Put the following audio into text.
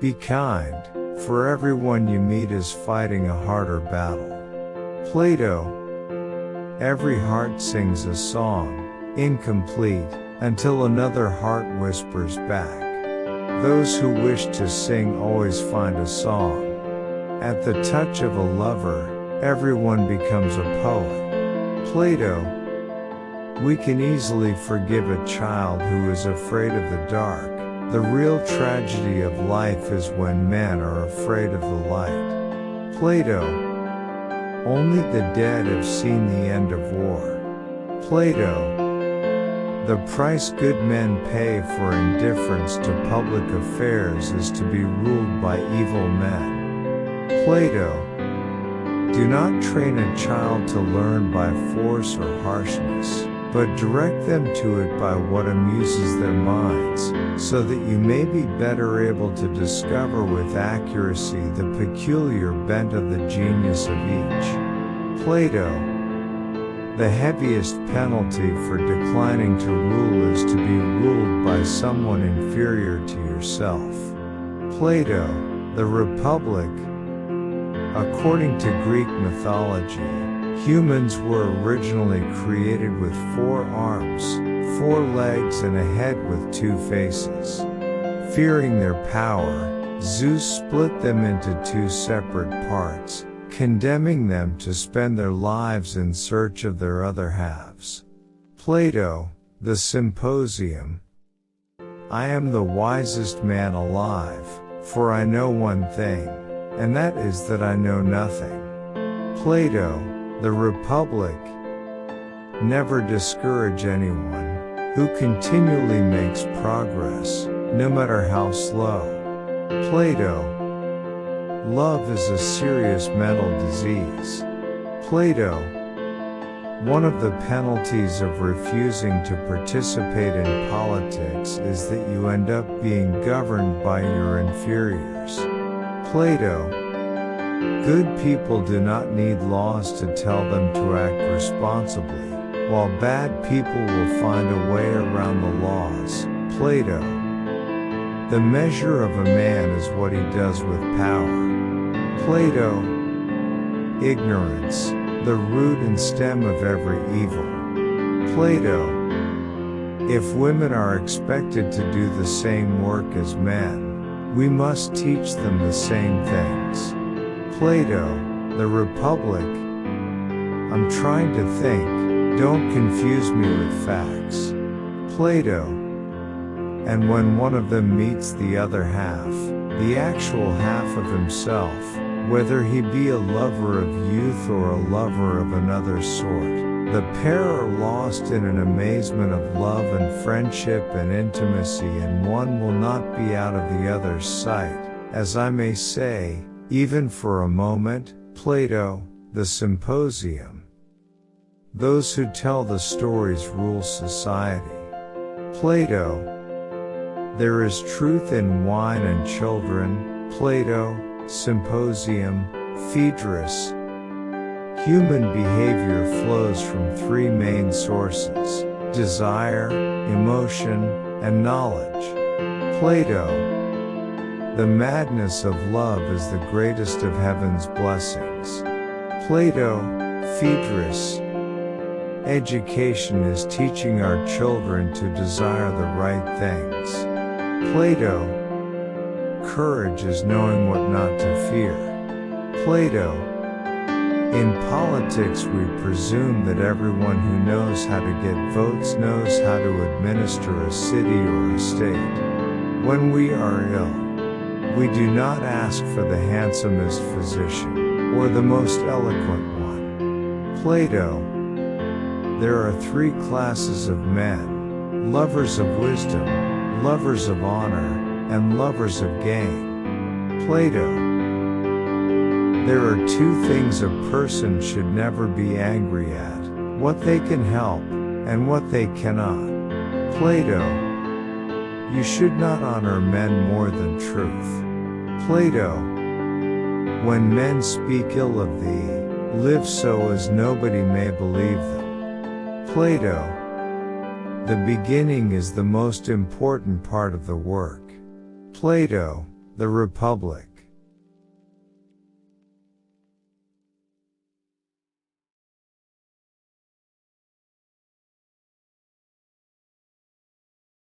Be kind, for everyone you meet is fighting a harder battle. Plato. Every heart sings a song, incomplete, until another heart whispers back. Those who wish to sing always find a song. At the touch of a lover, everyone becomes a poet. Plato. We can easily forgive a child who is afraid of the dark. The real tragedy of life is when men are afraid of the light. Plato. Only the dead have seen the end of war. Plato. The price good men pay for indifference to public affairs is to be ruled by evil men. Plato. Do not train a child to learn by force or harshness, but direct them to it by what amuses their minds, so that you may be better able to discover with accuracy the peculiar bent of the genius of each. Plato. The heaviest penalty for declining to rule is to be ruled by someone inferior to yourself. Plato. The Republic. According to Greek mythology, humans were originally created with 4 arms, 4 legs and a head with 2 faces. Fearing their power, Zeus split them into 2 separate parts, condemning them to spend their lives in search of their other halves. Plato. The Symposium. I am the wisest man alive, for I know one thing, and that is that I know nothing. Plato. The Republic. Never discourage anyone who continually makes progress, no matter how slow. Plato. Love is a serious mental disease. Plato. One of the penalties of refusing to participate in politics is that you end up being governed by your inferiors. Plato. Good people do not need laws to tell them to act responsibly, while bad people will find a way around the laws. Plato. The measure of a man is what he does with power. Plato. Ignorance, the root and stem of every evil. Plato. If women are expected to do the same work as men, we must teach them the same things. Plato. The Republic. I'm trying to think, don't confuse me with facts. Plato. And when one of them meets the other half, the actual half of himself, whether he be a lover of youth or a lover of another sort, the pair are lost in an amazement of love and friendship and intimacy, and one will not be out of the other's sight, as I may say, even for a moment. Plato. The Symposium. Those who tell the stories rule society. Plato. There is truth in wine and children. Plato. Symposium. Phaedrus. Human behavior flows from 3 main sources: desire, emotion, and knowledge. Plato. The madness of love is the greatest of heaven's blessings. Plato. Phaedrus. Education is teaching our children to desire the right things. Plato. Courage is knowing what not to fear. Plato. In politics we presume that everyone who knows how to get votes knows how to administer a city or a state. When we are ill, we do not ask for the handsomest physician, or the most eloquent one. Plato. There are 3 classes of men: lovers of wisdom, lovers of honor, and lovers of gain. Plato. There are 2 things a person should never be angry at: what they can help, and what they cannot. Plato. You should not honor men more than truth. Plato. When men speak ill of thee, live so as nobody may believe them. Plato. The beginning is the most important part of the work. Plato. The Republic.